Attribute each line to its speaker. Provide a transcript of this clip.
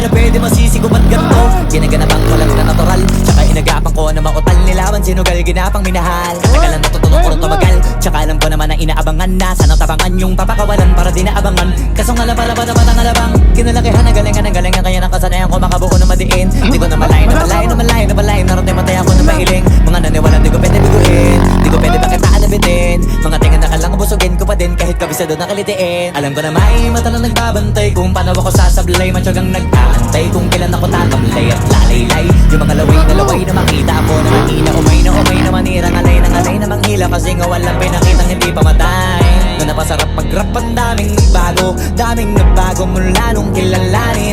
Speaker 1: na pwede masisi kung ba't ganito. Ginaganapang ko lang na natural, tsaka inagapan ko na mautal nilaban. Sinugal ginapang minahal, tagalan natutunan ko rin tumagal. Tsaka alam ko naman na inaabangan na sanang tabangan yung papakawalan para di naabangan. Kasong alabalaban naman ang alabang kinalakihan na galingan ng galingan. Kaya nakasanayan ko makabuo na madiin. Di ko na malayo na malayo na malayo na malayo. Naroon matay ako na mailing. Mga naniwalang di ko pwede biguin, di ko pwede bakit naalabitin. Mga tingan na kalang busugin ko pa din kahit kabisado nakalitiin. Alam ko na may mata na nagbabantay kung paano ako sasablay. Matyagang nag-aantay kung kailan ako tatamlay at lalaylay. Yung mga laway na makita ako na mahina. Umay na manira, ngalay na manghila. Kasi nga walang pinakitang hindi pamatay. Na napasarap mag-rap ang daming nagbago mula nung kilalanin